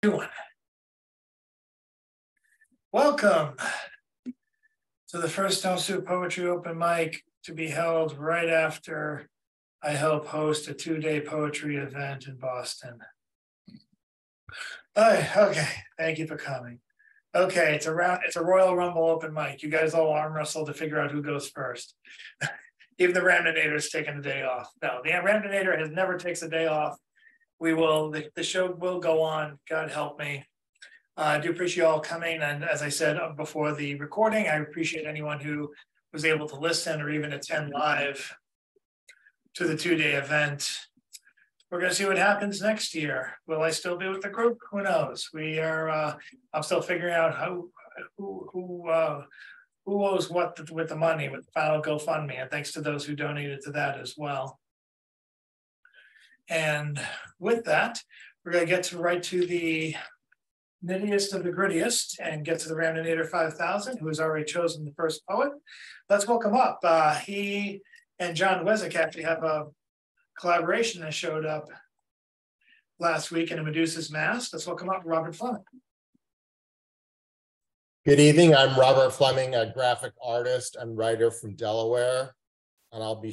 Doing. Welcome to the first Stone Soup Poetry Open Mic to be held right after I help host a 2-day poetry event in Boston. Okay, thank you for coming. Okay, it's a Royal Rumble open mic. You guys all arm wrestle to figure out who goes first. Even the Ramdonator's taking a day off. No, the Ramdonator has never takes a day off. The show will go on. God help me. I do appreciate you all coming. And as I said before the recording, I appreciate anyone who was able to listen or even attend live to the 2-day event. We're going to see what happens next year. Will I still be with the group? Who knows? I'm still figuring out who owes what with the money with the final GoFundMe. And thanks to those who donated to that as well. And with that, we're going to get right to the nittiest of the grittiest and get to the Ramdonator 5000, who has already chosen the first poet. Let's welcome up. He and John Wezick actually have a collaboration that showed up last week in a Medusa's Mask. Let's welcome up Robert Fleming. Good evening. I'm Robert Fleming, a graphic artist and writer from Delaware. And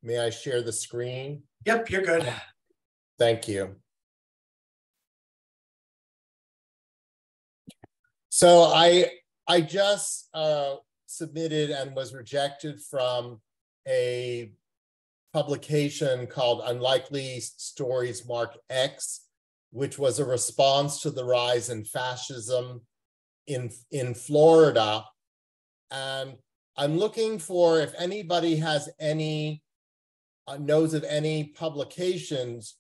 may I share the screen? Yep, you're good. Thank you. So I just submitted and was rejected from a publication called Unlikely Stories Mark X, which was a response to the rise in fascism in Florida. And I'm looking for if anybody has knows of any publications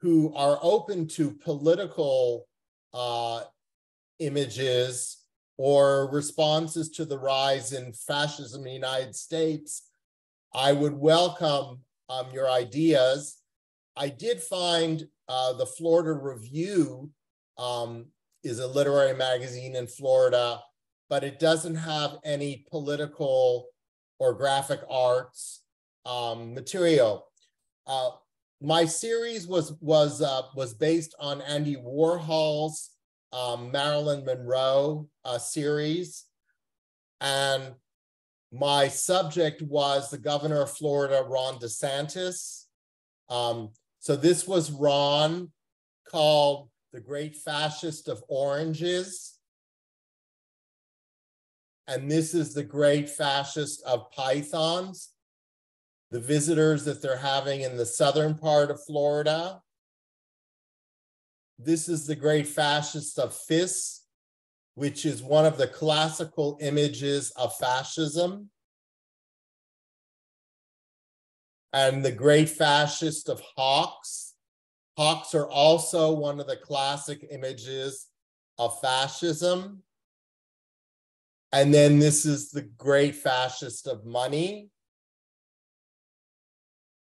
who are open to political images or responses to the rise in fascism in the United States. I would welcome your ideas. I did find the Florida Review is a literary magazine in Florida, but it doesn't have any political or graphic arts material. My series was based on Andy Warhol's Marilyn Monroe series, and my subject was the governor of Florida, Ron DeSantis. So this was Ron, called the Great Fascist of Oranges, and this is the Great Fascist of Pythons, the visitors that they're having in the southern part of Florida. This is the Great Fascist of Fists, which is one of the classical images of fascism. And the Great Fascist of Hawks. Hawks are also one of the classic images of fascism. And then this is the Great Fascist of Money.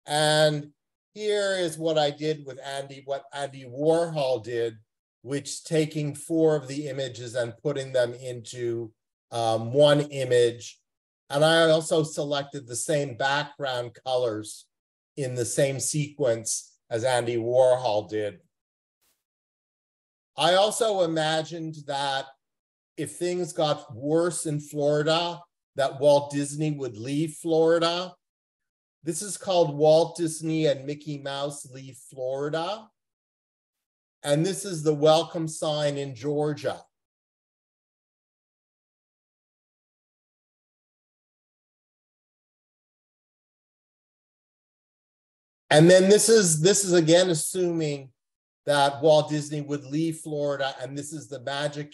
And here is what I did with what Andy Warhol did, which taking 4 of the images and putting them into one image. And I also selected the same background colors in the same sequence as Andy Warhol did. I also imagined that if things got worse in Florida, that Walt Disney would leave Florida. This is called Walt Disney and Mickey Mouse Leave Florida. And this is the welcome sign in Georgia. And then this is again assuming that Walt Disney would leave Florida, and this is the Magic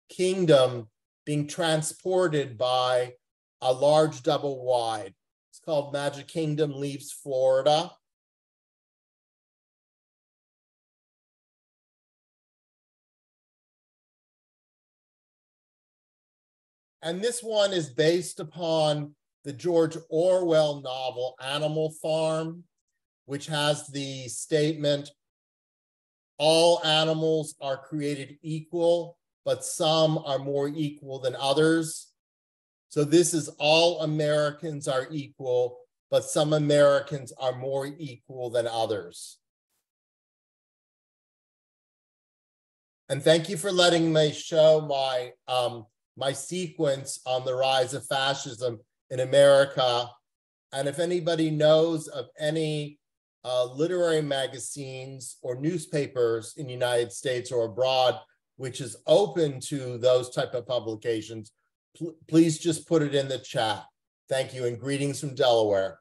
Kingdom being transported by a large double wide. It's called Magic Kingdom Leaves Florida. And this one is based upon the George Orwell novel Animal Farm, which has the statement, all animals are created equal, but some are more equal than others. So this is all Americans are equal, but some Americans are more equal than others. And thank you for letting me show my my sequence on the rise of fascism in America. And if anybody knows of any literary magazines or newspapers in the United States or abroad, which is open to those type of publications, please just put it in the chat. Thank you, and greetings from Delaware.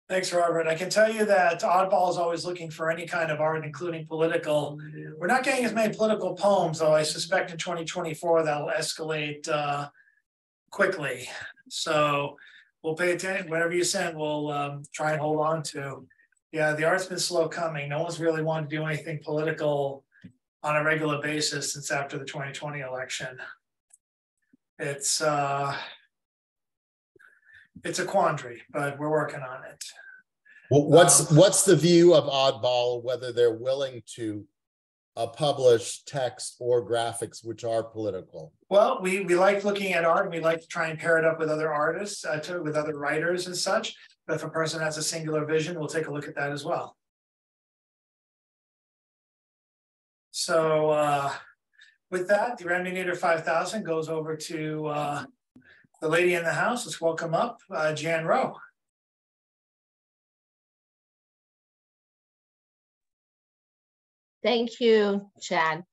Thanks, Robert. I can tell you that Oddball is always looking for any kind of art, including political. We're not getting as many political poems, though I suspect in 2024 that'll escalate quickly. So we'll pay attention. Whatever you send, we'll try and hold on to. Yeah, the art's been slow coming. No one's really wanted to do anything political on a regular basis since after the 2020 election. It's a quandary, but we're working on it. Well, what's the view of Oddball, whether they're willing to publish text or graphics which are political? Well, we like looking at art, and we like to try and pair it up with other artists, with other writers and such. But if a person has a singular vision, we'll take a look at that as well. So with that, the Remdinator 5000 goes over to the lady in the house. Let's welcome up Jan Rowe. Thank you, Chad.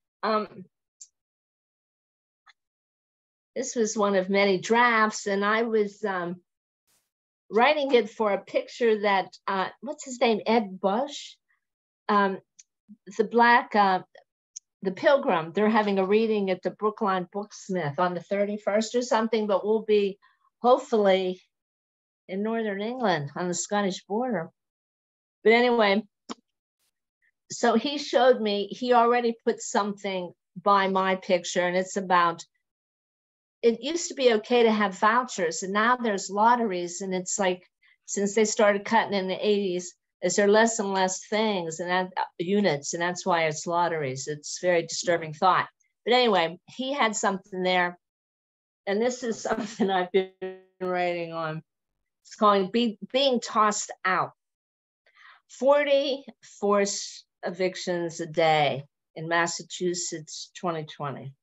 This was one of many drafts, and I was writing it for a picture that, what's his name, Ed Bush? The Pilgrim, they're having a reading at the Brookline Booksmith on the 31st or something, but we'll be hopefully in Northern England on the Scottish border. But anyway, so he showed me, he already put something by my picture, and it's about, it used to be okay to have vouchers, and now there's lotteries, and it's like, since they started cutting in the 80s, is there less and less things and that units, and that's why it's lotteries. It's a very disturbing thought. But anyway, he had something there, and this is something I've been writing on. It's called Being Tossed Out. 40 forced evictions a day in Massachusetts, 2020.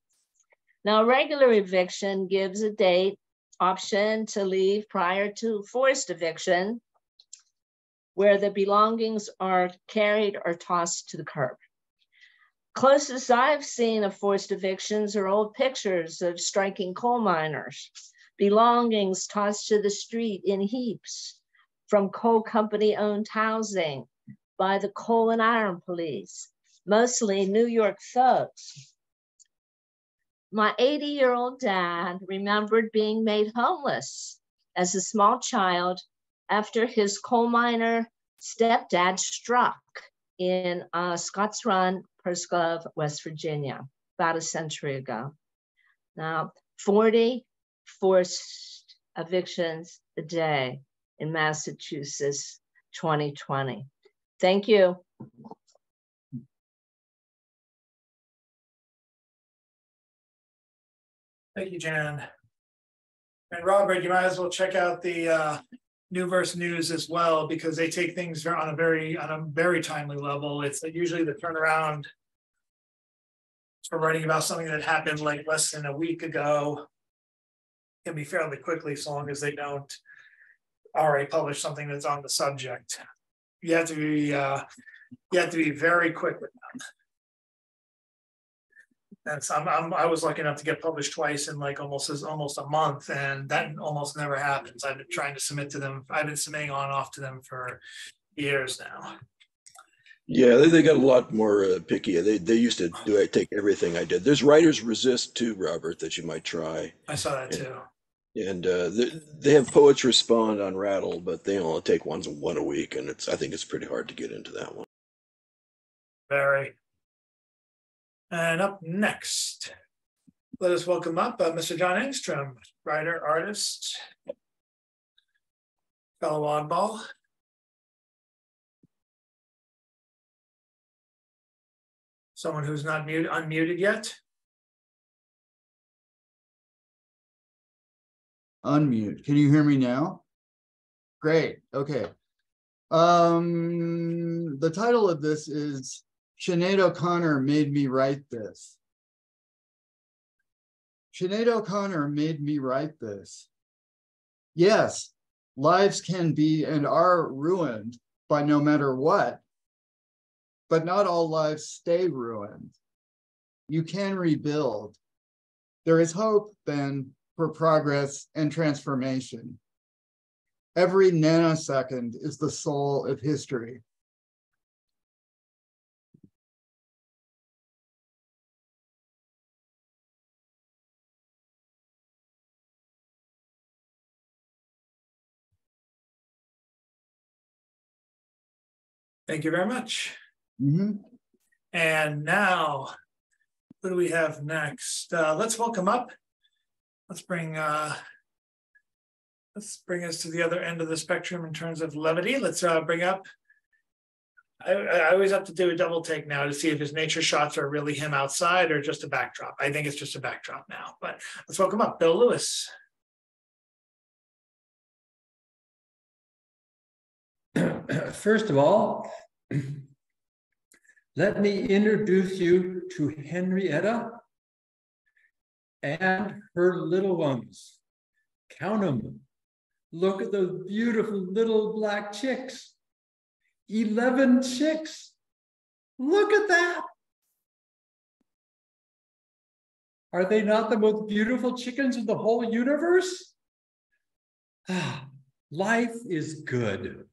Now, a regular eviction gives a date option to leave prior to forced eviction, where the belongings are carried or tossed to the curb. Closest I've seen of forced evictions are old pictures of striking coal miners, belongings tossed to the street in heaps from coal company-owned housing by the coal and iron police, mostly New York thugs. My 80-year-old dad remembered being made homeless as a small child after his coal miner stepdad struck in Scotts Run, Purse-Glove, West Virginia, about a century ago. Now, 40 forced evictions a day in Massachusetts, 2020. Thank you. Thank you, Jan. And Robert, you might as well check out the Newverse News as well, because they take things on a very timely level. It's usually the turnaround for writing about something that happened like less than a week ago. Can be fairly quickly, so long as they don't already publish something that's on the subject. You have to be very quick with them. And so I was lucky enough to get published twice in like almost a month, and that almost never happens. I've been trying to submit to them. I've been submitting on and off to them for years now. Yeah, they got a lot more picky. They used to take everything I did. There's Writers Resist too, Robert, that you might try. I saw that too. And they have Poets Respond on Rattle, but they only take one a week, and I think it's pretty hard to get into that one. Very. And up next, let us welcome up Mr. John Engstrom, writer, artist, fellow Oddball. Someone who's not unmuted yet. Unmute. Can you hear me now? Great. Okay. The title of this is Sinead O'Connor Made Me Write This. Sinead O'Connor made me write this. Yes, lives can be and are ruined by no matter what, but not all lives stay ruined. You can rebuild. There is hope then for progress and transformation. Every nanosecond is the soul of history. Thank you very much. Mm-hmm. And now, what do we have next? Let's welcome up. Let's bring us to the other end of the spectrum in terms of levity. Let's bring up. I always have to do a double take now to see if his nature shots are really him outside or just a backdrop. I think it's just a backdrop now, but let's welcome up Bill Lewis. First of all, let me introduce you to Henrietta and her little ones. Count them. Look at those beautiful little black chicks. 11 chicks. Look at that. Are they not the most beautiful chickens in the whole universe? Life is good.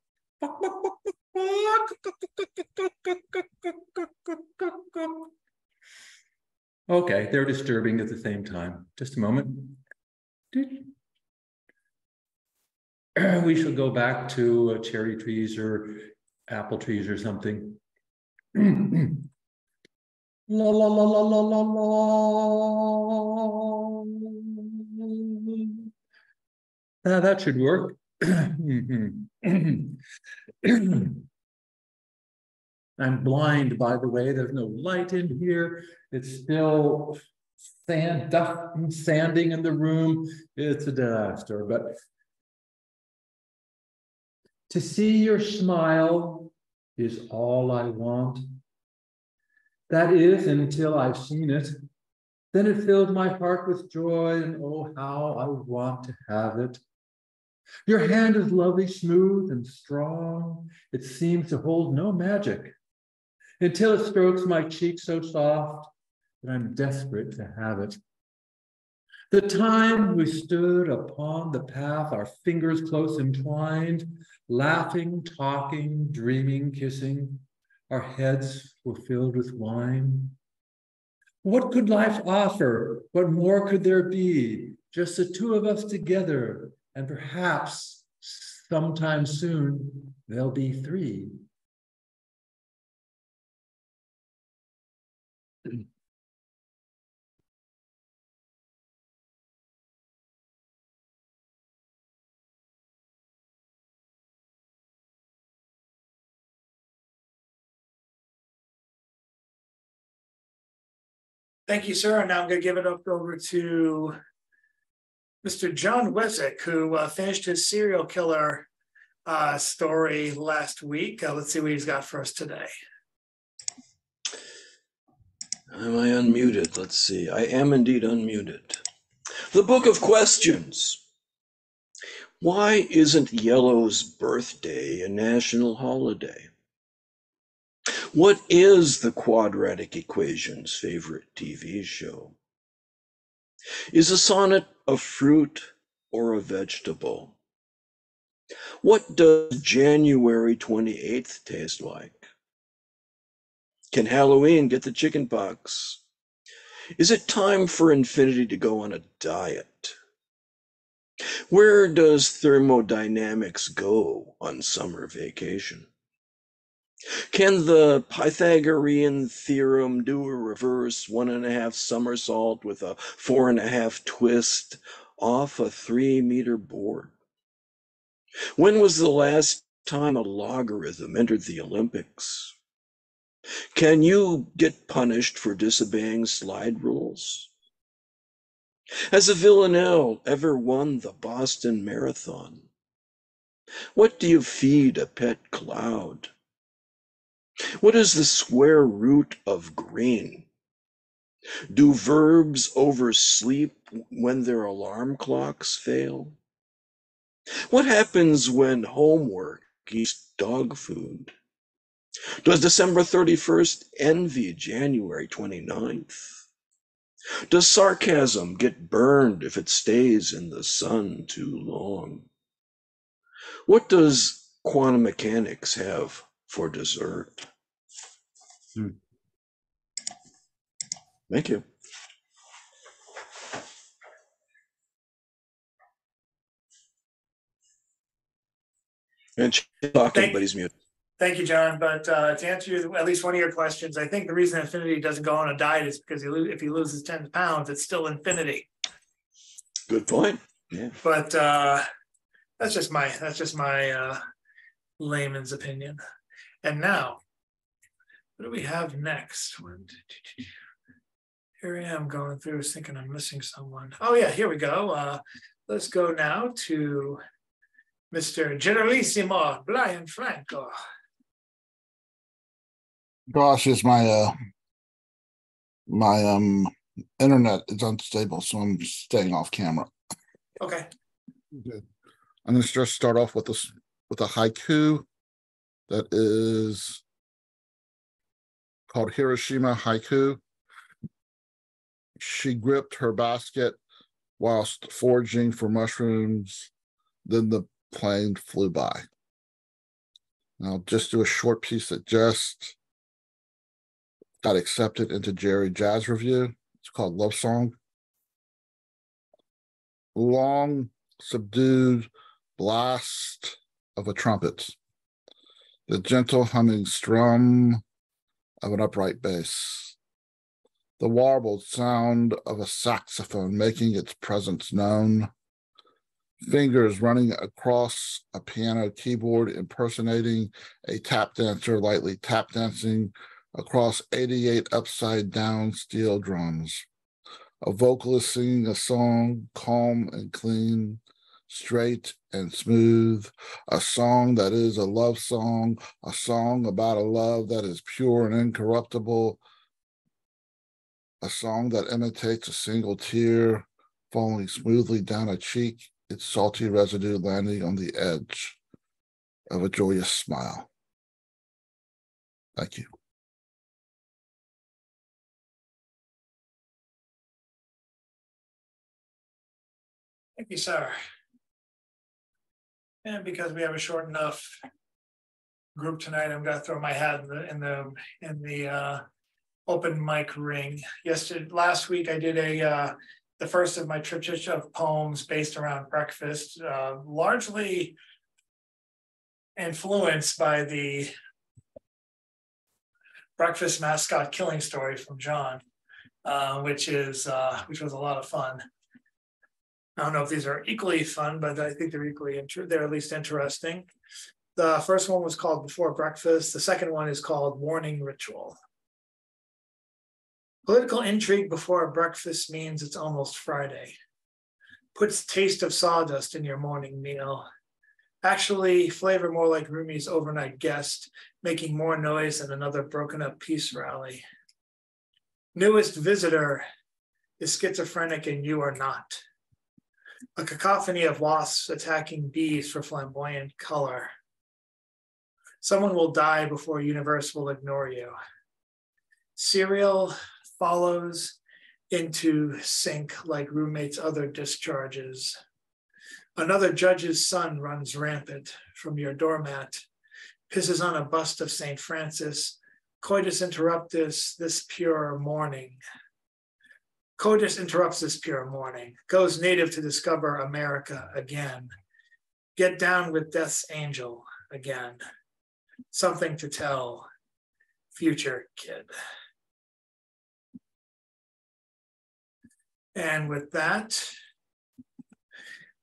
Okay, they're disturbing at the same time. Just a moment. We shall go back to cherry trees or apple trees or something. La la la la la la la. That should work. I'm blind, by the way. There's no light in here. It's still sanding in the room. It's a disaster, but to see your smile is all I want. That is, until I've seen it. Then it filled my heart with joy, and oh, how I want to have it. Your hand is lovely, smooth, and strong. It seems to hold no magic, until it strokes my cheek so soft that I'm desperate to have it. The time we stood upon the path, our fingers close entwined, laughing, talking, dreaming, kissing, our heads were filled with wine. What could life offer? What more could there be? Just the two of us together, and perhaps sometime soon there'll be three. Thank you, sir. And now I'm going to give it up over to Mr. John Wesick, who finished his serial killer story last week. Let's see what he's got for us today. Am I unmuted? Let's see. I am indeed unmuted. The Book of Questions. Why isn't Yellow's birthday a national holiday? What is the Quadratic Equation's favorite TV show? Is a sonnet a fruit or a vegetable? What does January 28th taste like? Can Halloween get the chicken pox? Is it time for infinity to go on a diet? Where does thermodynamics go on summer vacation? Can the Pythagorean theorem do a reverse 1.5 somersault with a 4.5 twist off a 3-meter board? When was the last time a logarithm entered the Olympics? Can you get punished for disobeying slide rules? Has a Villanelle ever won the Boston Marathon? What do you feed a pet cloud? What is the square root of green? Do verbs oversleep when their alarm clocks fail? What happens when homework eats dog food? Does December 31st envy January 29th? Does sarcasm get burned if it stays in the sun too long? What does quantum mechanics have for dessert? Thank you. And she's talking, but he's muted. Thank you, John. But to answer at least one of your questions, I think the reason infinity doesn't go on a diet is because if he loses 10 pounds, it's still infinity. Good point. Yeah. But that's just my layman's opinion. And now, what do we have next? Here I am going through, thinking I'm missing someone. Oh yeah, here we go. Let's go now to Mr. Generalissimo Brian Franco. Gosh, is my internet is unstable, so I'm staying off camera. Okay. Good. I'm going to just start off with a haiku that is called Hiroshima Haiku. She gripped her basket whilst foraging for mushrooms. Then the plane flew by. And I'll just do a short piece that just got accepted into Jerry Jazz Review. It's called Love Song. Long, subdued blast of a trumpet. The gentle humming strum of an upright bass. The warbled sound of a saxophone making its presence known. Fingers running across a piano keyboard impersonating a tap dancer lightly tap dancing across 88 upside down steel drums. A vocalist singing a song calm and clean, straight and smooth, a song that is a love song, a song about a love that is pure and incorruptible, a song that imitates a single tear falling smoothly down a cheek, its salty residue landing on the edge of a joyous smile. Thank you. Thank you, sir. And because we have a short enough group tonight, I'm going to throw my hat in the open mic ring. Last week, I did the first of my triptych of poems based around breakfast, largely influenced by the breakfast mascot killing story from John, which was a lot of fun. I don't know if these are equally fun, but I think they're at least interesting. The first one was called Before Breakfast. The second one is called Morning Ritual. Political intrigue before breakfast means it's almost Friday. Puts taste of sawdust in your morning meal. Actually, flavor more like Rumi's overnight guest, making more noise than another broken up peace rally. Newest visitor is schizophrenic and you are not. A cacophony of wasps attacking bees for flamboyant color. Someone will die before universe will ignore you. Cereal follows into sync like roommate's other discharges. Another judge's son runs rampant from your doormat, pisses on a bust of St. Francis, coitus interruptus this pure morning. Coitus interrupts this pure morning, goes native to discover America again. Get down with death's angel again. Something to tell, future kid. And with that,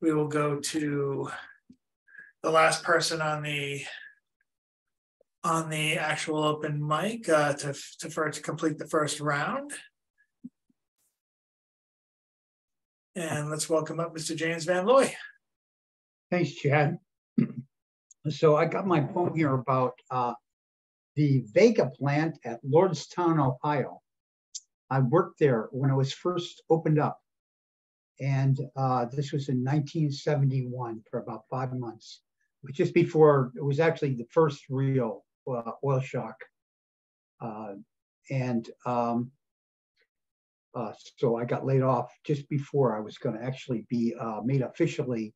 we will go to the last person on the actual open mic to complete the first round. And let's welcome up Mr. James Van Looy. Thanks, Chad. So I got my poem here about the Vega plant at Lordstown, Ohio. I worked there when it was first opened up. And this was in 1971 for about 5 months. It was just before, it was actually the first real oil shock. So I got laid off just before I was going to actually be made officially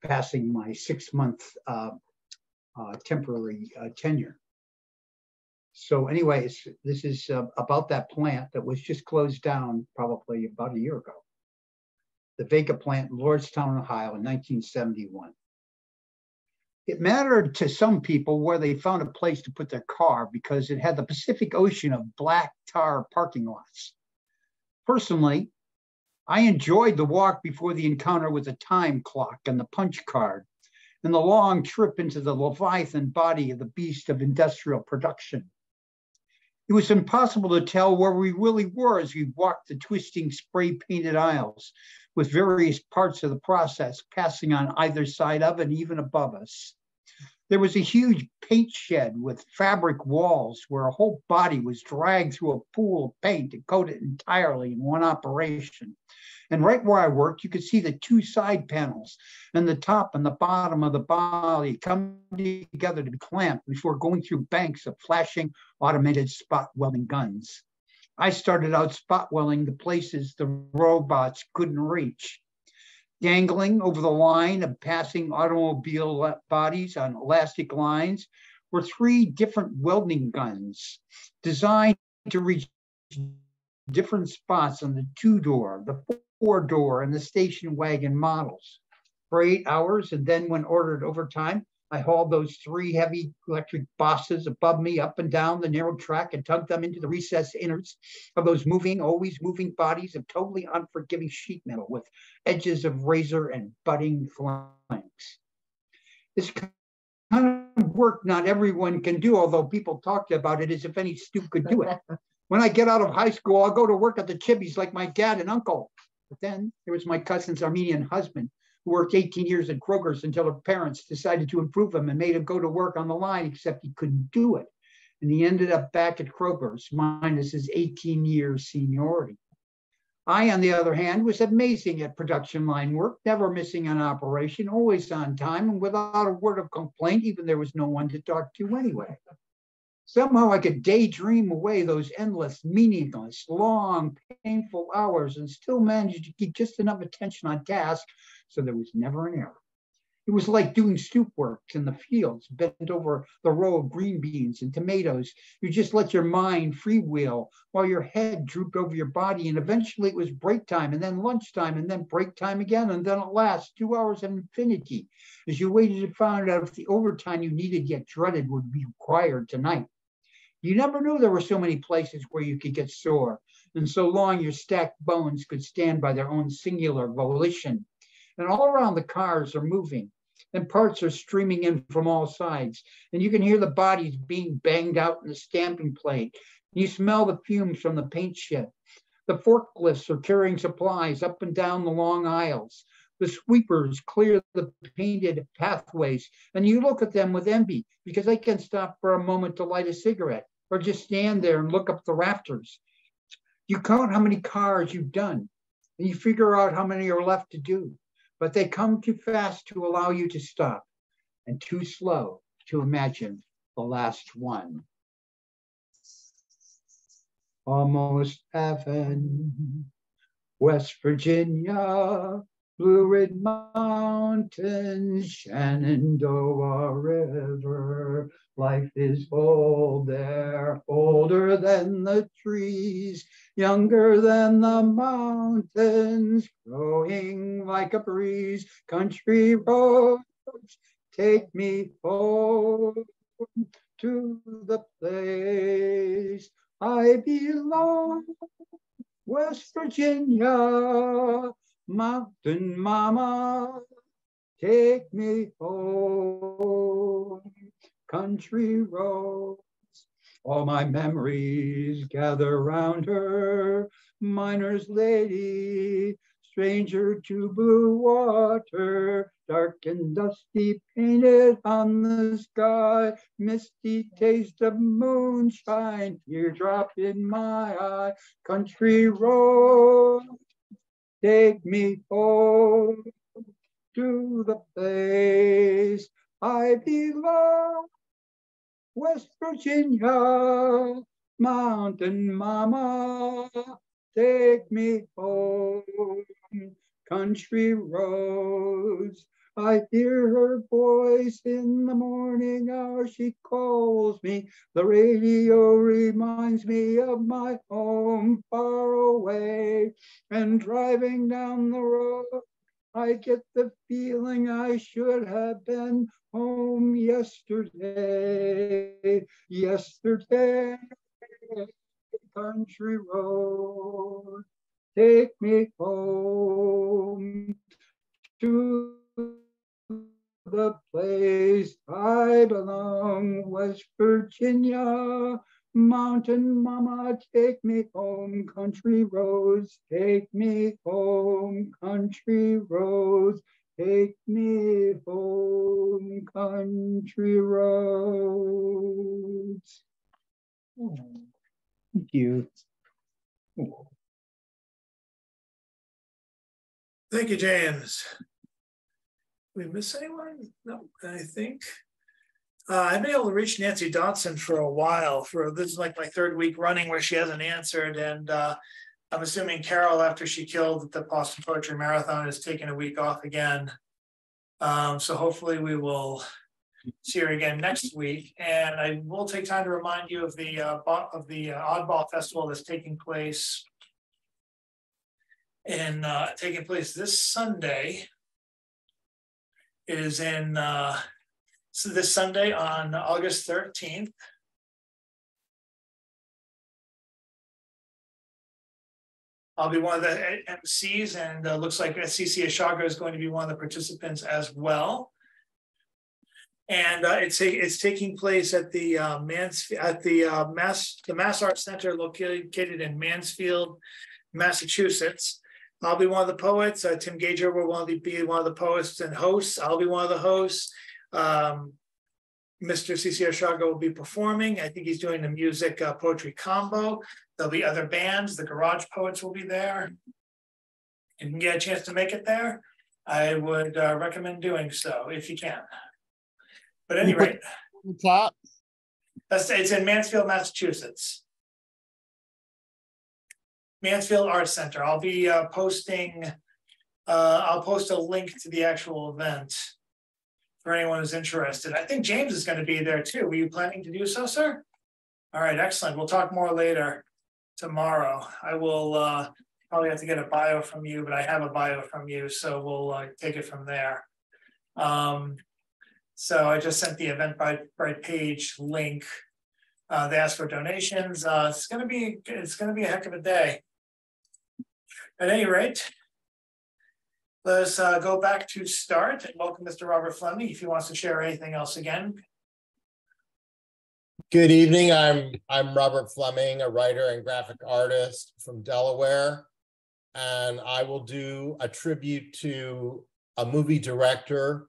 passing my 6-month temporary tenure. So anyways, this is about that plant that was just closed down probably about a year ago. The Vega plant in Lordstown, Ohio in 1971. It mattered to some people where they found a place to put their car because it had the Pacific Ocean of black tar parking lots. Personally, I enjoyed the walk before the encounter with the time clock and the punch card and the long trip into the Leviathan body of the beast of industrial production. It was impossible to tell where we really were as we walked the twisting spray-painted aisles with various parts of the process passing on either side of and even above us. There was a huge paint shed with fabric walls where a whole body was dragged through a pool of paint to coat it entirely in one operation. And right where I worked, you could see the 2 side panels and the top and the bottom of the body come together to be clamped before going through banks of flashing automated spot welding guns. I started out spot welding the places the robots couldn't reach. Dangling over the line of passing automobile bodies on elastic lines were 3 different welding guns designed to reach different spots on the 2-door, the 4-door, and the station wagon models. For 8 hours, and then when ordered overtime, I hauled those 3 heavy electric bosses above me up and down the narrow track and tugged them into the recessed innards of those moving, always moving bodies of totally unforgiving sheet metal with edges of razor and budding flanks. This kind of work not everyone can do, although people talked about it as if any stoop could do it. When I get out of high school, I'll go to work at the Chibby's like my dad and uncle. But then there was my cousin's Armenian husband, who worked 18 years at Kroger's until her parents decided to improve him and made him go to work on the line, except he couldn't do it. And he ended up back at Kroger's, minus his 18 years seniority. I, on the other hand, was amazing at production line work, never missing an operation, always on time, and without a word of complaint, even there was no one to talk to anyway. Somehow I could daydream away those endless, meaningless, long, painful hours and still manage to keep just enough attention on task so there was never an error. It was like doing stoop work in the fields, bent over the row of green beans and tomatoes. You just let your mind freewheel while your head drooped over your body, and eventually it was break time, and then lunchtime, and then break time again, and then at last 2 hours of infinity as you waited to find out if the overtime you needed yet dreaded would be required tonight. You never knew there were so many places where you could get sore, and so long your stacked bones could stand by their own singular volition. And all around the cars are moving, and parts are streaming in from all sides, and you can hear the bodies being banged out in the stamping plate. You smell the fumes from the paint shed. The forklifts are carrying supplies up and down the long aisles. The sweepers clear the painted pathways, and you look at them with envy because they can stop for a moment to light a cigarette or just stand there and look up the rafters. You count how many cars you've done, and you figure out how many are left to do, but they come too fast to allow you to stop and too slow to imagine the last one. Almost heaven, West Virginia, Blue Ridge Mountains, Shenandoah River. Life is old there, older than the trees, younger than the mountains, growing like a breeze. Country roads, take me home to the place I belong. West Virginia, mountain mama, take me home. Country roads, all my memories gather round her. Miner's lady, stranger to blue water, dark and dusty painted on the sky, misty taste of moonshine, teardrop in my eye, country road, take me home to the place I belong, West Virginia, mountain mama, take me home, country roads. I hear her voice in the morning hour, she calls me. The radio reminds me of my home far away. And driving down the road, I get the feeling I should have been home yesterday. Yesterday, country road, take me home to the place I belong, West Virginia, mountain mama, take me home, country roads, take me home, country roads, take me home, country roads. Oh, thank you. Oh. Thank you, James. Did we miss anyone? No, I think. I've been able to reach Nancy Dotson for a while. This is like my third week running where she hasn't answered. And I'm assuming Carol, after she killed the Boston Poetry Marathon, is taking a week off again. So hopefully we will see her again next week. And I will take time to remind you of the Oddball Festival that's taking place this Sunday. It is so this Sunday on August 13th. I'll be one of the MCs, and looks like CC Ashaga is going to be one of the participants as well. And it's taking place at the Mass Arts Center located in Mansfield, Massachusetts. I'll be one of the poets. Tim Gager will be one of the poets and hosts. I'll be one of the hosts. Mr. CC Ashaga will be performing. I think he's doing the music poetry combo. There'll be other bands. The Garage Poets will be there. If you can get a chance to make it there, I would recommend doing so if you can. But at any rate, it's in Mansfield, Massachusetts. Mansfield Arts Center. I'll be posting, I'll post a link to the actual event for anyone who's interested. I think James is going to be there too. Were you planning to do so, sir? All right, excellent. We'll talk more later tomorrow. I will probably have to get a bio from you, but I have a bio from you, so we'll take it from there. So I just sent the Eventbrite page link. They asked for donations. It's gonna be a heck of a day. At any rate, let's go back to start and welcome Mr. Robert Fleming if he wants to share anything else again. Good evening. I'm Robert Fleming, a writer and graphic artist from Delaware, and I will do a tribute to a movie director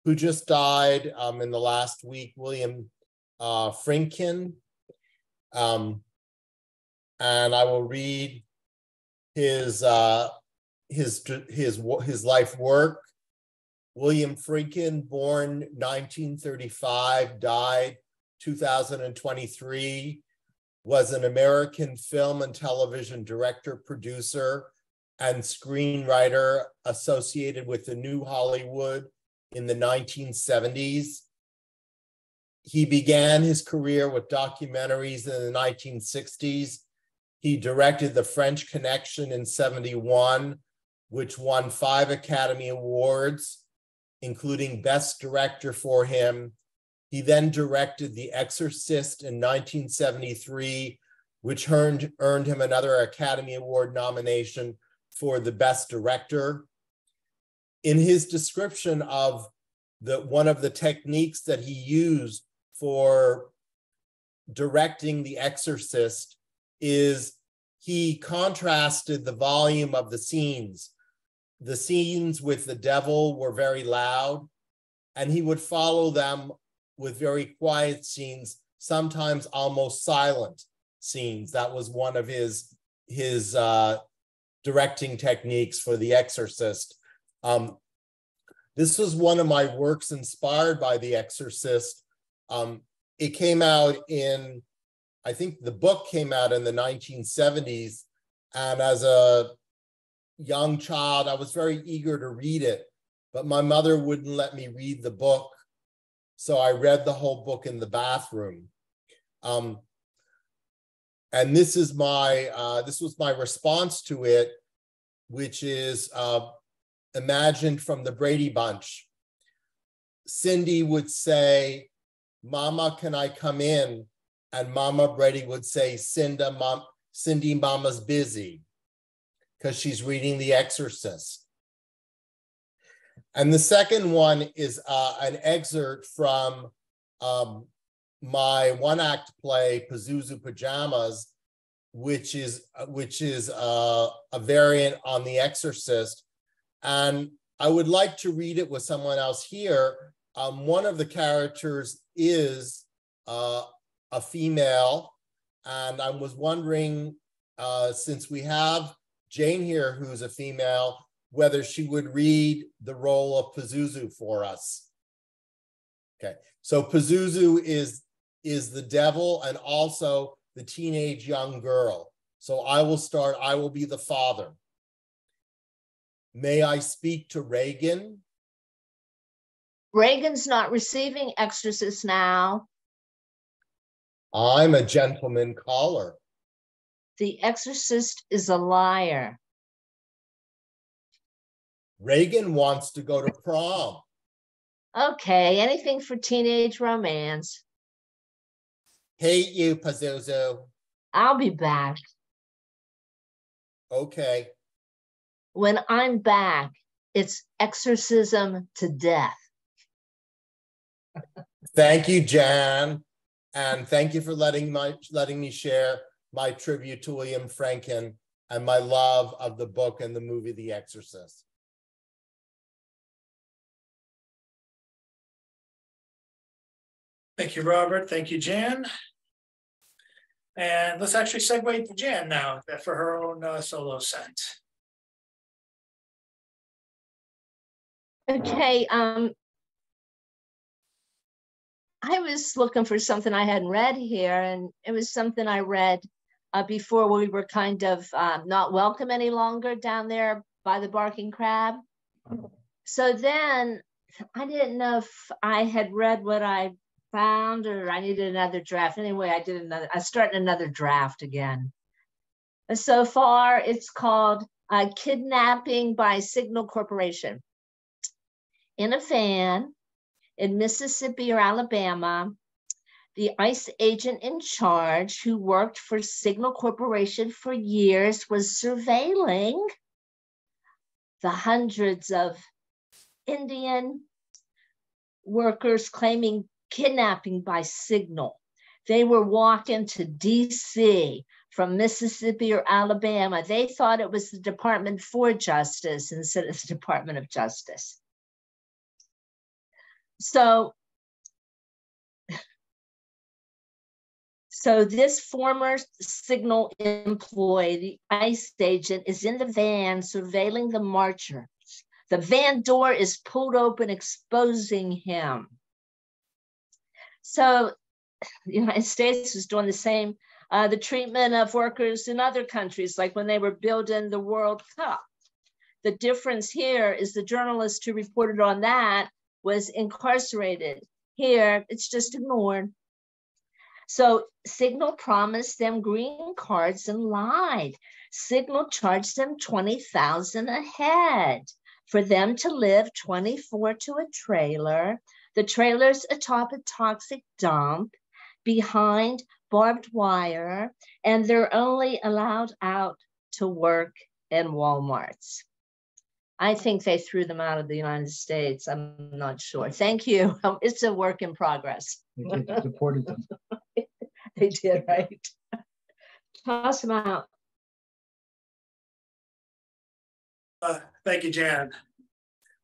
who just died in the last week, William Friedkin. And I will read his life work. William Friedkin, born 1935, died 2023, was an American film and television director, producer, and screenwriter associated with the New Hollywood in the 1970s. He began his career with documentaries in the 1960s. He directed The French Connection in '71, which won 5 Academy Awards, including Best Director for him. He then directed The Exorcist in 1973, which earned him another Academy Award nomination for the Best Director. In his description of one of the techniques that he used for directing The Exorcist is he contrasted the volume of the scenes. the scenes with the devil were very loud, and he would follow them with very quiet scenes, sometimes almost silent scenes. That was one of his directing techniques for The Exorcist. This was one of my works inspired by The Exorcist. It came out in, I think the book came out in the 1970s, and as a young child, I was very eager to read it, but my mother wouldn't let me read the book, so I read the whole book in the bathroom. And this was my response to it, which is imagined from the Brady Bunch. Cindy would say, "Mama, can I come in?" And Mama Brady would say, Cindy, Mama's busy, because she's reading The Exorcist. And the second one is an excerpt from my one-act play, Pazuzu Pajamas, which is a variant on The Exorcist. And I would like to read it with someone else here. One of the characters is a female, and I was wondering, since we have Jane here, who's a female, whether she would read the role of Pazuzu for us. Okay, so Pazuzu is the devil and also the teenage young girl. So I will start, I will be the father. May I speak to Reagan? Reagan's not receiving exorcists now. I'm a gentleman caller. The exorcist is a liar. Reagan wants to go to prom. Okay, anything for teenage romance. Hate you, Pazuzu. I'll be back. Okay. When I'm back, it's exorcism to death. Thank you, Jan. And thank you for letting me share my tribute to William Friedkin and my love of the book and the movie The Exorcist. Thank you, Robert. Thank you, Jan. And let's actually segue to Jan now for her own solo set. Okay, I was looking for something I hadn't read here, and it was something I read before we were kind of not welcome any longer down there by the Barking Crab. So then I didn't know if I had read what I found or I needed another draft. Anyway, I started another draft again. So far, it's called Kidnapping by Signal Corporation. In a van in Mississippi or Alabama, the ICE agent in charge, who worked for Signal Corporation for years, was surveilling the hundreds of Indian workers claiming kidnapping by signal. They were walking to DC from Mississippi or Alabama. They thought it was the Department for Justice instead of the Department of Justice. So this former Signal employee, the ICE agent, is in the van surveilling the marchers. The van door is pulled open, exposing him. So the United States was doing the same, the treatment of workers in other countries, like when they were building the World Cup. The difference here is the journalist who reported on that was incarcerated. Here, it's just ignored. So Signal promised them green cards and lied. Signal charged them $20,000 a head for them to live 24 to a trailer. The trailer's atop a toxic dump behind barbed wire, and they're only allowed out to work in Walmarts. I think they threw them out of the United States. I'm not sure. Thank you. It's a work in progress. They deported them. They did, right? Toss them out. Thank you, Jan.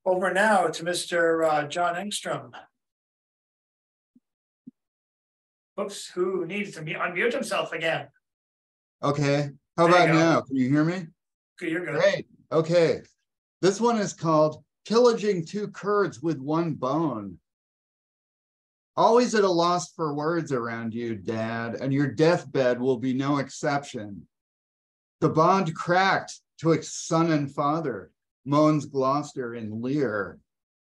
Over now to Mr. John Engstrom. Oops, who needs to unmute himself again? Okay, how There you about go. now? Can you hear me? Okay, you're good. Great, okay. This one is called Pillaging Two Curds with One Bone. Always at a loss for words around you, Dad, and your deathbed will be no exception. The bond cracked twixt son and father, moans Gloucester in Lear.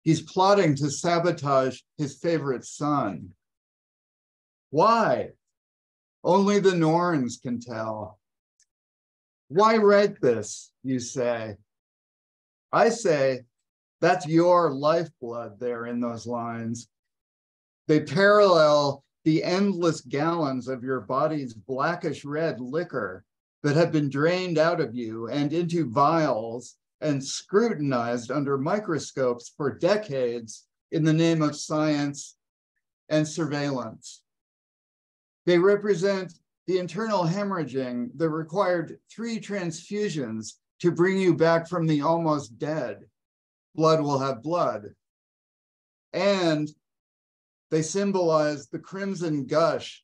He's plotting to sabotage his favorite son. Why? Only the Norns can tell. Why write this, you say? I say, that's your lifeblood there in those lines. They parallel the endless gallons of your body's blackish red liquor that have been drained out of you and into vials and scrutinized under microscopes for decades in the name of science and surveillance. They represent the internal hemorrhaging that required 3 transfusions to bring you back from the almost dead. Blood will have blood. And they symbolize the crimson gush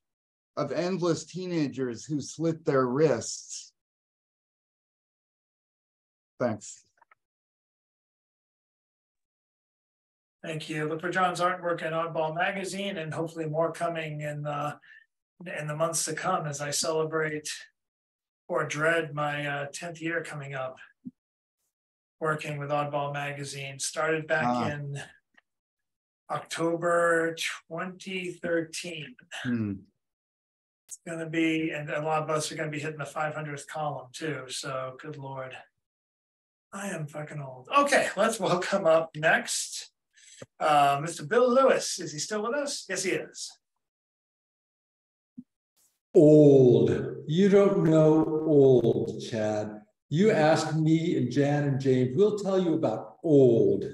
of endless teenagers who slit their wrists. Thanks. Thank you. Look for John's artwork in Oddball magazine, and hopefully more coming in the months to come as I celebrate or dread my 10th year coming up. Working with Oddball magazine, started back in October 2013. It's going to be, and a lot of us are going to be hitting the 500th column too. So good Lord, I am fucking old. Okay, let's welcome up next Mr. Bill Lewis. Is he still with us? Yes, he is. Old. You don't know old, Chad. You ask me and Jan and James, we'll tell you about old.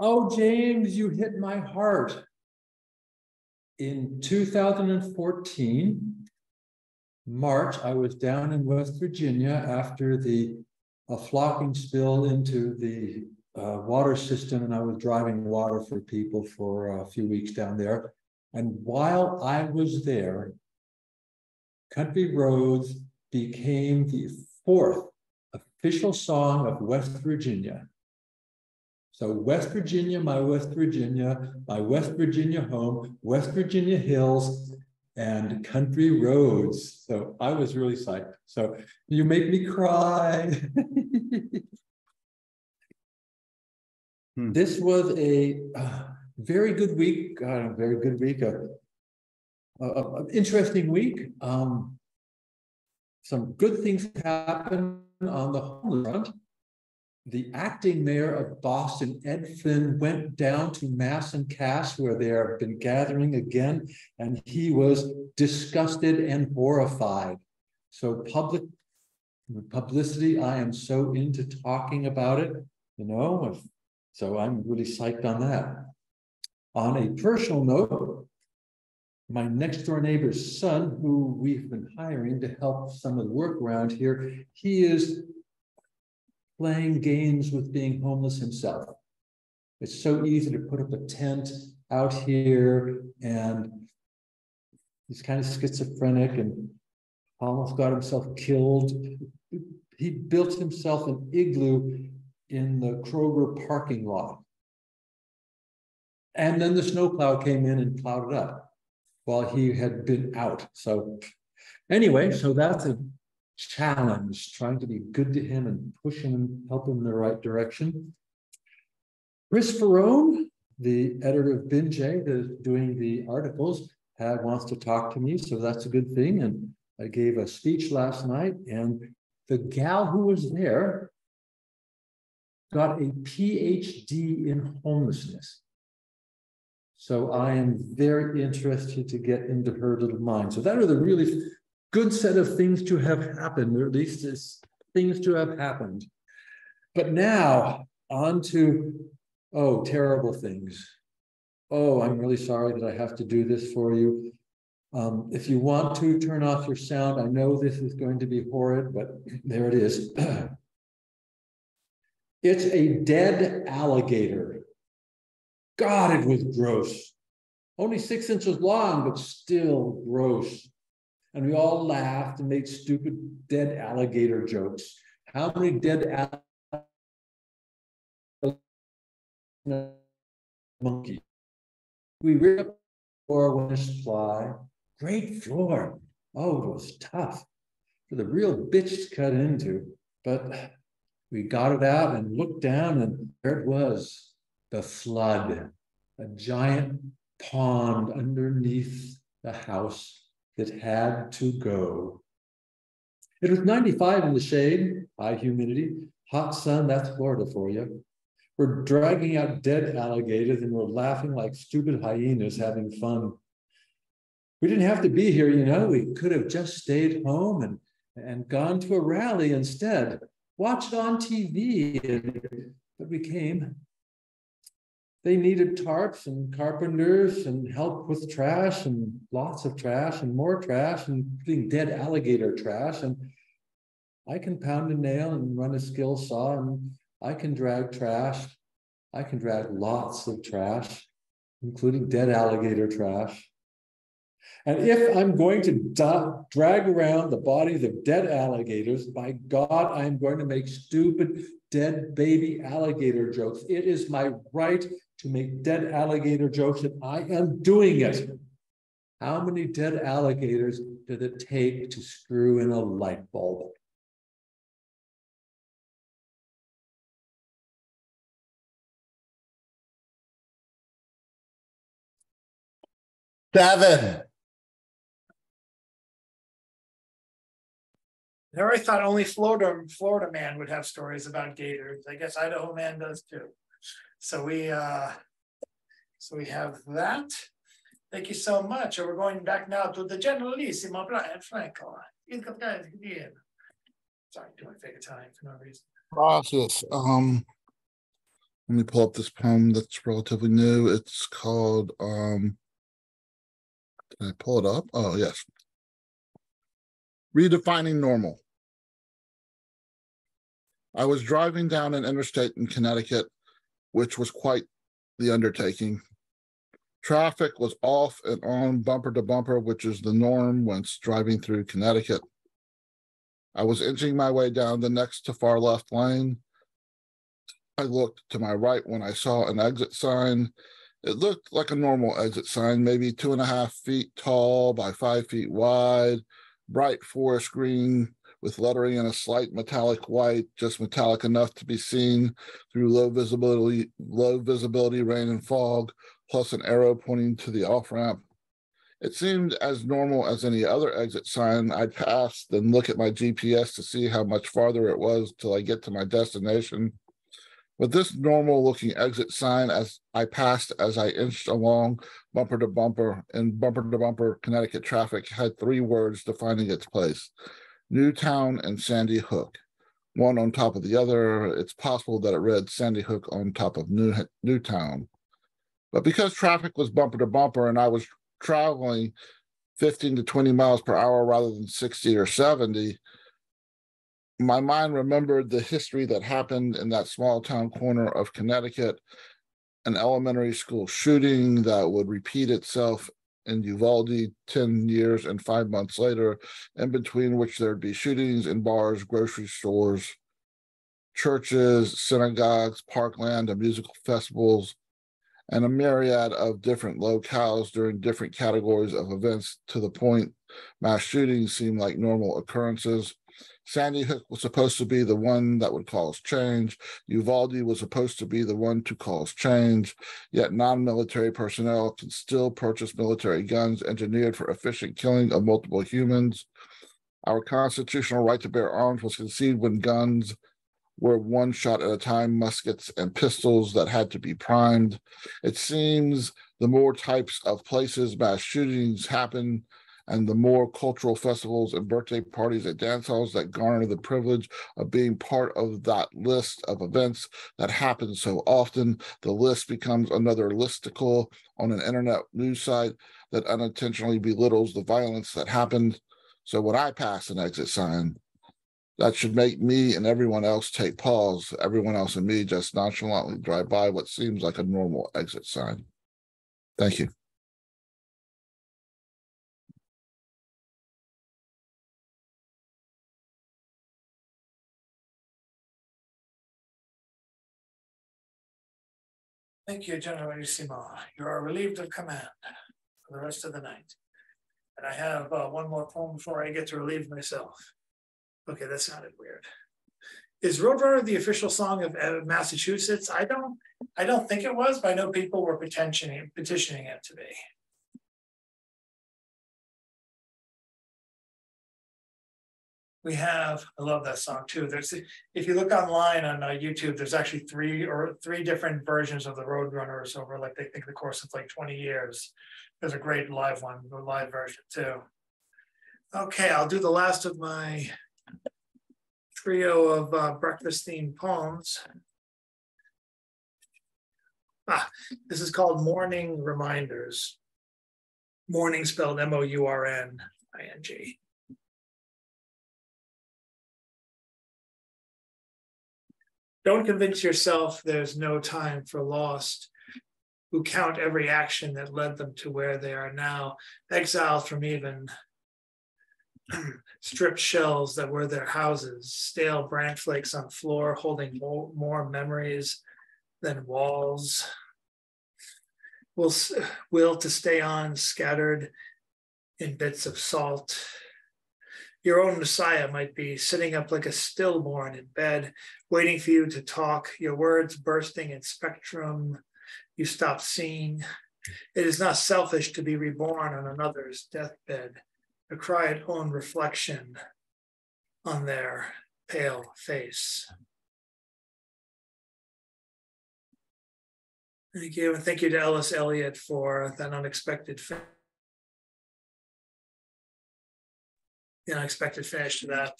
Oh, James, you hit my heart. In 2014, March, I was down in West Virginia after a flocking spill into the water system, and I was driving water for people for a few weeks down there. And while I was there, Country Roads became the 4th official song of West Virginia. So West Virginia, my West Virginia home, West Virginia hills, and country roads. So I was really psyched. So you make me cry. This was a very good week, an interesting week. Some good things happened on the home front. The acting mayor of Boston, Ed Flynn, went down to Mass and Cass, where they have been gathering again, and he was disgusted and horrified. So publicity, I am so into talking about it, you know, so I'm really psyched on that. On a personal note, my next door neighbor's son, who we've been hiring to help some of the work around here, he is playing games with being homeless himself. It's so easy to put up a tent out here, and he's kind of schizophrenic and almost got himself killed. He built himself an igloo in the Kroger parking lot. And then the snowplow came in and plowed it up while he had been out. So anyway, so that's a challenge, trying to be good to him and push him and help him in the right direction. Chris Ferrone, the editor of Binjay, who's doing the articles, wants to talk to me, so that's a good thing. And I gave a speech last night, and the gal who was there got a PhD in homelessness. So I am very interested to get into her little mind. So that was a really good set of things to have happened, or at least things to have happened. But now on to, terrible things. Oh, I'm really sorry that I have to do this for you. If you want to turn off your sound, I know this is going to be horrid, but there it is. It's a dead alligator. God, it was gross. Only 6 inches long, but still gross. And we all laughed and made stupid dead alligator jokes. How many dead monkey? We ripped up the floor when it's fly. Great floor. Oh, it was tough for the real bitch to cut into. But we got it out and looked down, and there it was, the flood, a giant pond underneath the house that had to go. It was 95 in the shade, high humidity, hot sun, that's Florida for you. We're dragging out dead alligators and we're laughing like stupid hyenas having fun. We didn't have to be here, you know. We could have just stayed home and gone to a rally instead. Watched it on TV, but we came. They needed tarps and carpenters and help with trash and lots of trash and more trash, including dead alligator trash. And I can pound a nail and run a skill saw, and I can drag trash. I can drag lots of trash, including dead alligator trash. And if I'm going to drag around the bodies of dead alligators, by God, I'm going to make stupid dead baby alligator jokes. It is my right to make dead alligator jokes, and I am doing it. How many dead alligators did it take to screw in a light bulb? Seven. I always thought only Florida man would have stories about gators. I guess Idaho man does too. So we have that. Thank you so much. And we're going back now to the Generalissimo Brian Franco. Sorry, doing fake Italian for no reason. Process. Let me pull up this poem that's relatively new. It's called can I pull it up? Oh, yes. Redefining normal. I was driving down an interstate in Connecticut, which was quite the undertaking. Traffic was off and on bumper to bumper, which is the norm when driving through Connecticut. I was inching my way down the next to far left lane. I looked to my right when I saw an exit sign. It looked like a normal exit sign, maybe 2.5 feet tall by 5 feet wide, bright forest green with lettering in a slight metallic white, just metallic enough to be seen through low visibility rain and fog, plus an arrow pointing to the off-ramp. It seemed as normal as any other exit sign I'd pass, then look at my GPS to see how much farther it was till I get to my destination. But this normal-looking exit sign as I passed as I inched along bumper to bumper, and bumper to bumper Connecticut traffic had 3 words defining its place: Newtown and Sandy Hook. One on top of the other, it's possible that it read Sandy Hook on top of Newtown. But because traffic was bumper to bumper and I was traveling 15 to 20 miles per hour rather than 60 or 70, my mind remembered the history that happened in that small town corner of Connecticut, an elementary school shooting that would repeat itself in Uvalde 10 years and 5 months later, in between which there'd be shootings in bars, grocery stores, churches, synagogues, parkland, and musical festivals, and a myriad of different locales during different categories of events, to the point mass shootings seem like normal occurrences. Sandy Hook was supposed to be the one that would cause change. Uvalde was supposed to be the one to cause change, yet non-military personnel can still purchase military guns engineered for efficient killing of multiple humans. Our constitutional right to bear arms was conceded when guns were one shot at a time, muskets and pistols that had to be primed. It seems the more types of places mass shootings happen, and the more cultural festivals and birthday parties at dance halls that garner the privilege of being part of that list of events that happen so often, the list becomes another listicle on an internet news site that unintentionally belittles the violence that happened. So when I pass an exit sign, that should make me and everyone else take pause. Everyone else and me just nonchalantly drive by what seems like a normal exit sign. Thank you. Thank you, General Simon. You are relieved of command for the rest of the night. And I have one more poem before I get to relieve myself. Okay, that sounded weird. Is Roadrunner the official song of Massachusetts? I don't think it was, but I know people were petitioning it to be. We have, I love that song too. If you look online on YouTube, there's actually three different versions of the Roadrunners over like they think the course of like 20 years. There's a great live one, the live version too. Okay, I'll do the last of my trio of breakfast themed poems. This is called Morning Reminders. Morning spelled MOURNING. Don't convince yourself there's no time for lost, who count every action that led them to where they are now, exiled from even stripped shells that were their houses, stale branch flakes on floor holding more memories than walls. Will to stay on, scattered in bits of salt. Your own Messiah might be sitting up like a stillborn in bed, waiting for you to talk, your words bursting in spectrum you stop seeing. It is not selfish to be reborn on another's deathbed, a quiet own reflection on their pale face. Thank you, and thank you to Ellis Elliott for that unexpected finish to that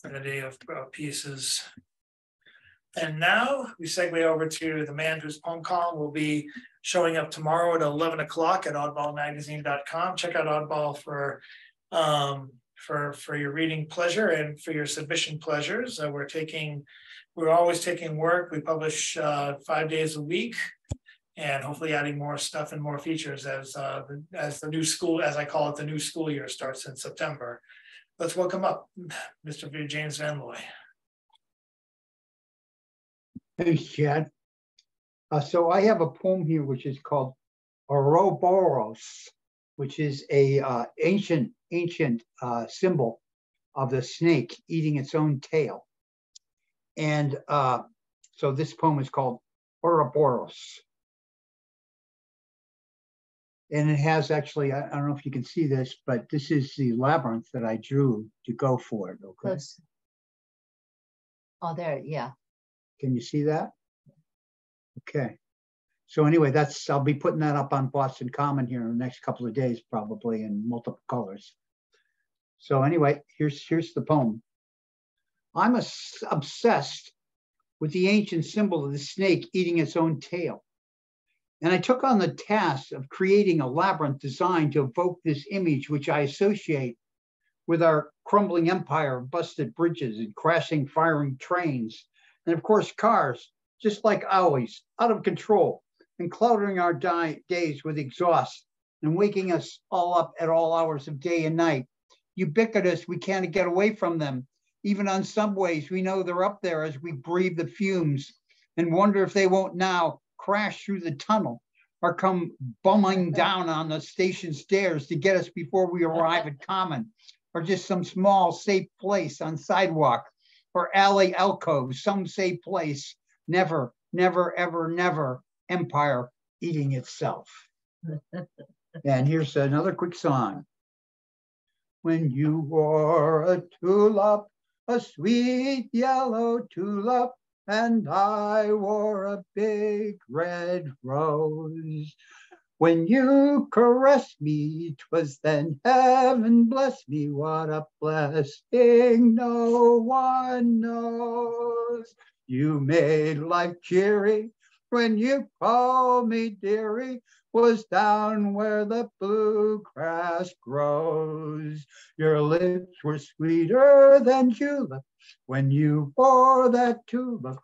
trinity of pieces. And now we segue over to the man whose poem column will be showing up tomorrow at 11 o'clock at oddballmagazine.com. Check out Oddball for your reading pleasure and for your submission pleasures. We're always taking work. We publish 5 days a week, and hopefully adding more stuff and more features as the new school, as I call it, the new school year starts in September. Let's welcome up Mr. James Van Looy. Thanks, Chad. So I have a poem here which is called Ouroboros, which is a ancient symbol of the snake eating its own tail. And so this poem is called Ouroboros. And it has actually, I don't know if you can see this, but this is the labyrinth that I drew to go for it. Okay. Close. Oh, there, yeah. Can you see that? Okay. So anyway, I'll be putting that up on Boston Common here in the next couple of days, probably in multiple colors. So anyway, here's the poem. I'm obsessed with the ancient symbol of the snake eating its own tail. And I took on the task of creating a labyrinth designed to evoke this image, which I associate with our crumbling empire of busted bridges and crashing, firing trains. And of course, cars, just like ours, out of control and clouding our days with exhaust and waking us all up at all hours of day and night. Ubiquitous, we can't get away from them. Even on subways, we know they're up there as we breathe the fumes and wonder if they won't now crash through the tunnel or come bumming down on the station stairs to get us before we arrive at Common, or just some small safe place on sidewalk or alley alcove, some safe place. Never, never, ever, never empire eating itself. And here's another quick song. When you wore a tulip, a sweet yellow tulip, and I wore a big red rose. When you caressed me, 'twas then heaven blessed me. What a blessing no one knows. You made life cheery when you called me dearie. Was down where the blue grass grows. Your lips were sweeter than julep when you wore that tulip,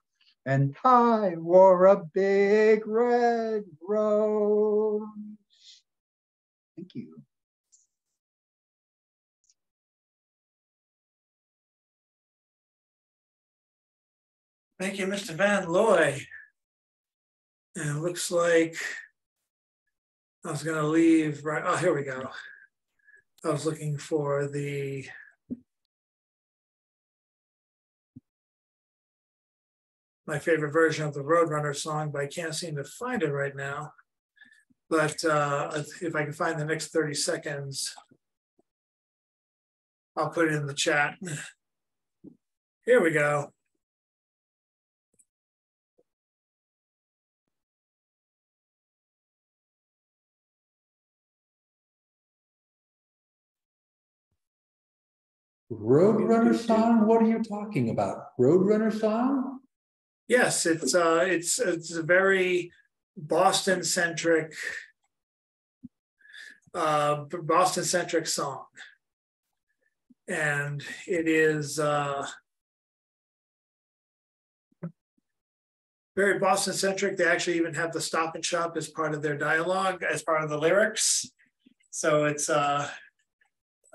and I wore a big red rose. Thank you. Thank you, Mr. Van Looy. And it looks like I was going to leave right. Oh, here we go. I was looking for my favorite version of the Roadrunner song, but I can't seem to find it right now. But if I can find the next 30 seconds, I'll put it in the chat. Here we go. Roadrunner song? What are you talking about? Roadrunner song? Yes, it's a very Boston-centric song, and it is very Boston-centric. They actually even have the Stop and Shop as part of their dialogue, as part of the lyrics. So it's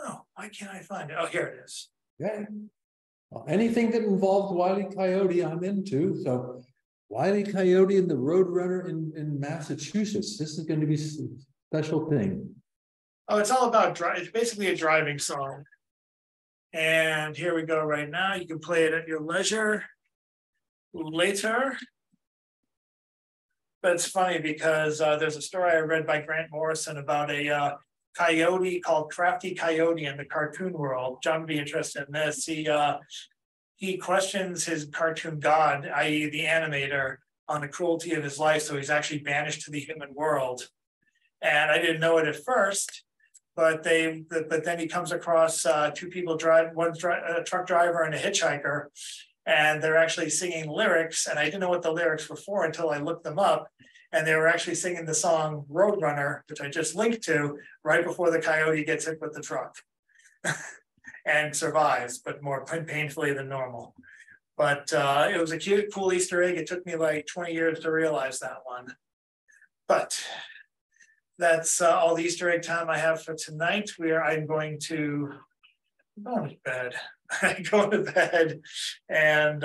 oh, why can't I find it? Oh, here it is. Yeah. Well, anything that involves Wile E. Coyote, I'm into. So Wile E. Coyote and the Roadrunner in Massachusetts. This is going to be a special thing. Oh, it's all about it's basically a driving song. And here we go right now. You can play it at your leisure later. But it's funny because there's a story I read by Grant Morrison about a coyote called Crafty Coyote in the cartoon world. John would be interested in this. He questions his cartoon god, i.e. the animator, on the cruelty of his life, so he's actually banished to the human world. And I didn't know it at first, but then he comes across two people a truck driver and a hitchhiker, and they're actually singing lyrics, and I didn't know what the lyrics were for until I looked them up. And they were actually singing the song Roadrunner, which I just linked to, right before the coyote gets hit with the truck and survives, but more painfully than normal. But it was a cute, cool Easter egg. It took me like 20 years to realize that one. But that's all the Easter egg time I have for tonight. I'm going to go to bed. I go to bed and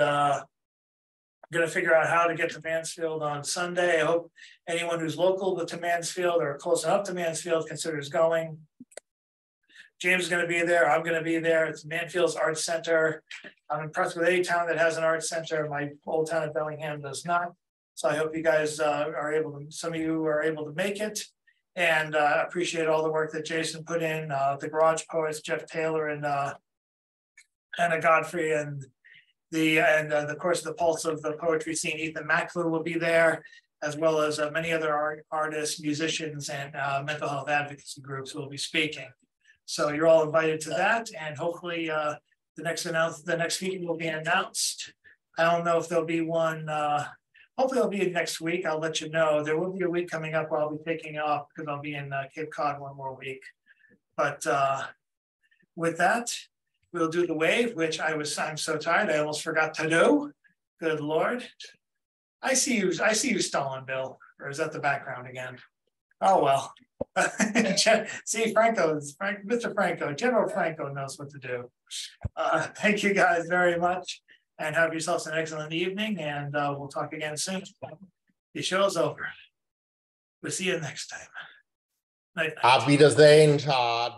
I'm going to figure out how to get to Mansfield on Sunday. I hope anyone who's local to Mansfield or close enough to Mansfield considers going. James is going to be there. I'm going to be there. It's Mansfield's Arts Center. I'm impressed with any town that has an arts center. My old town of Bellingham does not. So I hope you guys are able to, some of you are able to make it. And appreciate all the work that Jason put in, the Garage Poets, Jeff Taylor and Anna Godfrey, and of course the pulse of the poetry scene. Ethan Mackler will be there, as well as many other artists, musicians, and mental health advocacy groups will be speaking. So you're all invited to that, and hopefully the next meeting will be announced. I don't know if there'll be one. Hopefully it'll be next week. I'll let you know. There will be a week coming up where I'll be taking off because I'll be in Cape Cod one more week. But with that, we'll do the wave, which I'm so tired I almost forgot to do. Good Lord. I see you stalling, Bill. Or is that the background again? Oh well. See, Mr. Franco, General Franco knows what to do. Thank you guys very much, and have yourselves an excellent evening, and we'll talk again soon. The show's over. We'll see you next time. Night, night. Auf Wiedersehen, Todd.